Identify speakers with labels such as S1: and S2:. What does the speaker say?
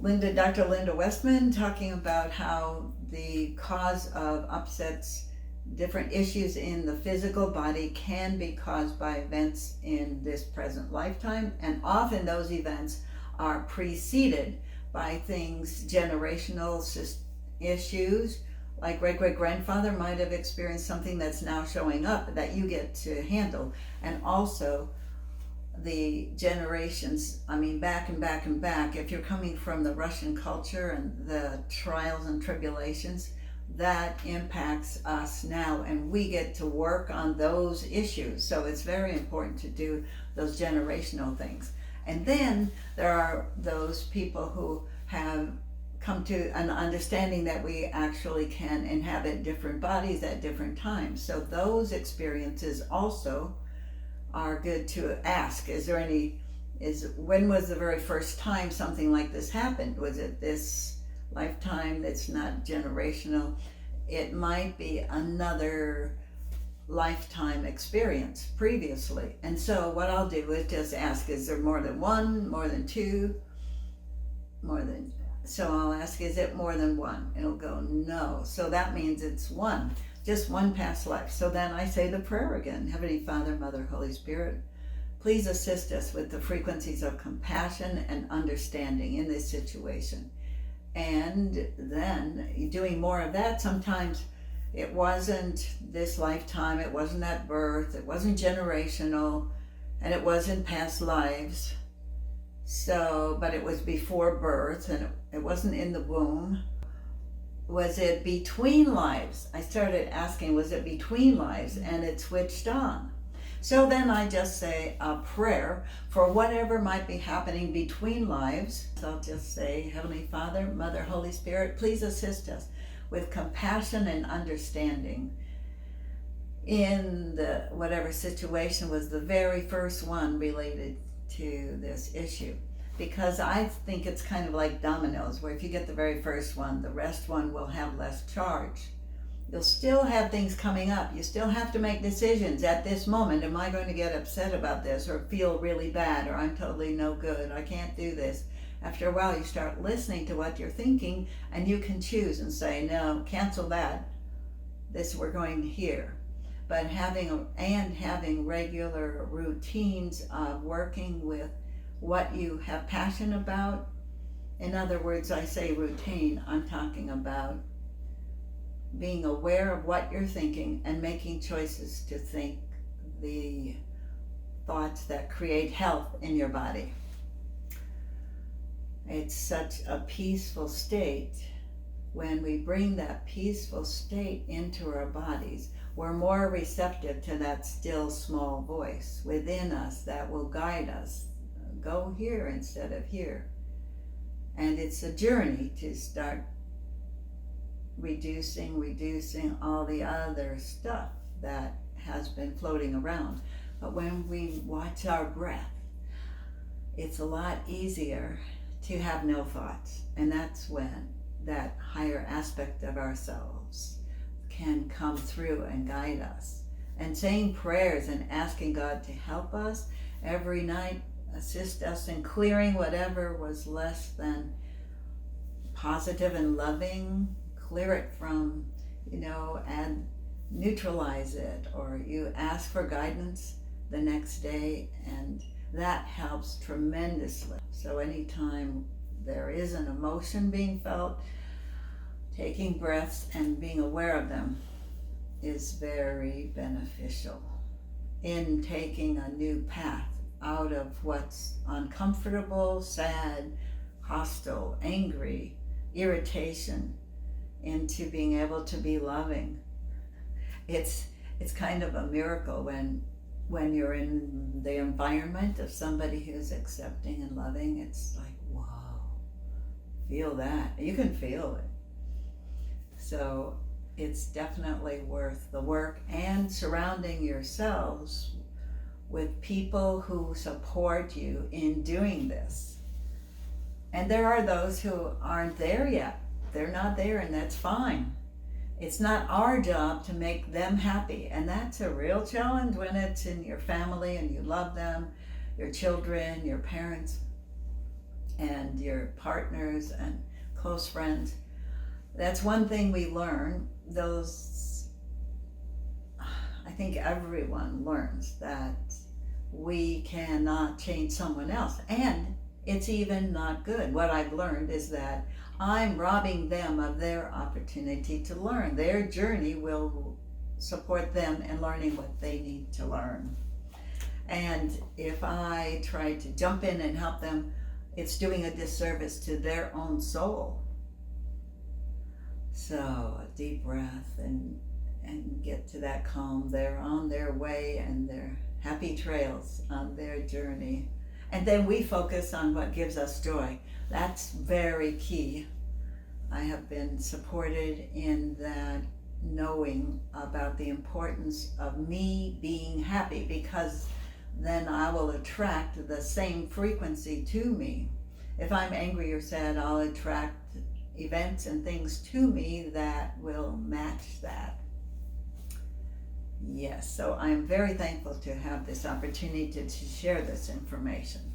S1: Dr. Linda Westman, talking about how the cause of upsets, different issues in the physical body can be caused by events in this present lifetime, and often those events are preceded by things, generational issues, like great-great-grandfather might have experienced something that's now showing up that you get to handle, and also the generations, back and back and back, if you're coming from the Russian culture and the trials and tribulations, that impacts us now, and we get to work on those issues. So it's very important to do those generational things. And then there are those people who have come to an understanding that we actually can inhabit different bodies at different times. So those experiences also are good to ask. When was the very first time something like this happened? Was it this lifetime? That's not generational. It might be another lifetime experience previously. And so what I'll do is just ask, is there more than one, more than two, so I'll ask, is it more than one? It'll go, no. So that means it's one, just one past life. So then I say the prayer again. Heavenly Father, Mother, Holy Spirit, please assist us with the frequencies of compassion and understanding in this situation. And then doing more of that, sometimes it wasn't this lifetime, it wasn't at birth, it wasn't generational, and it wasn't past lives. So, but it was before birth, and it wasn't in the womb. Was it between lives? I started asking, was it between lives? And it switched on. So then I just say a prayer for whatever might be happening between lives. So I'll just say, Heavenly Father, Mother, Holy Spirit, please assist us with compassion and understanding in the whatever situation was the very first one related to this issue. Because I think it's kind of like dominoes, where if you get the very first one, the rest one will have less charge. You'll still have things coming up. You still have to make decisions at this moment. Am I going to get upset about this, or feel really bad, or I'm totally no good, I can't do this? After a while, you start listening to what you're thinking, and you can choose and say, no, cancel that. This we're going here. But having regular routines of working with what you have passion about. In other words, I say routine, I'm talking about being aware of what you're thinking and making choices to think the thoughts that create health in your body. It's such a peaceful state. When we bring that peaceful state into our bodies, we're more receptive to that still small voice within us that will guide us. Go here instead of here. And it's a journey to start reducing all the other stuff that has been floating around. But when we watch our breath, it's a lot easier to have no thoughts. And that's when that higher aspect of ourselves can come through and guide us. And saying prayers and asking God to help us every night, assist us in clearing whatever was less than positive and loving, clear it from, and neutralize it, or you ask for guidance the next day, and that helps tremendously. So anytime there is an emotion being felt, taking breaths and being aware of them is very beneficial in taking a new path out of what's uncomfortable, sad, hostile, angry, irritation, into being able to be loving. It's kind of a miracle when you're in the environment of somebody who's accepting and loving. It's like, whoa, feel that. You can feel it. So it's definitely worth the work, and surrounding yourselves with people who support you in doing this. And there are those who aren't there yet. They're not there, and that's fine. It's not our job to make them happy, and that's a real challenge when it's in your family and you love them, your children, your parents. and your partners and close friends. That's one thing we learn. I think everyone learns that we cannot change someone else. And it's even not good. What I've learned is that I'm robbing them of their opportunity to learn. Their journey will support them in learning what they need to learn. And if I try to jump in and help them, it's doing a disservice to their own soul. So a deep breath and get to that calm. They're on their way and they're happy trails on their journey. And then we focus on what gives us joy. That's very key. I have been supported in that, knowing about the importance of me being happy, because then I will attract the same frequency to me. If I'm angry or sad, I'll attract events and things to me that will match that. Yes, so I'm very thankful to have this opportunity to share this information.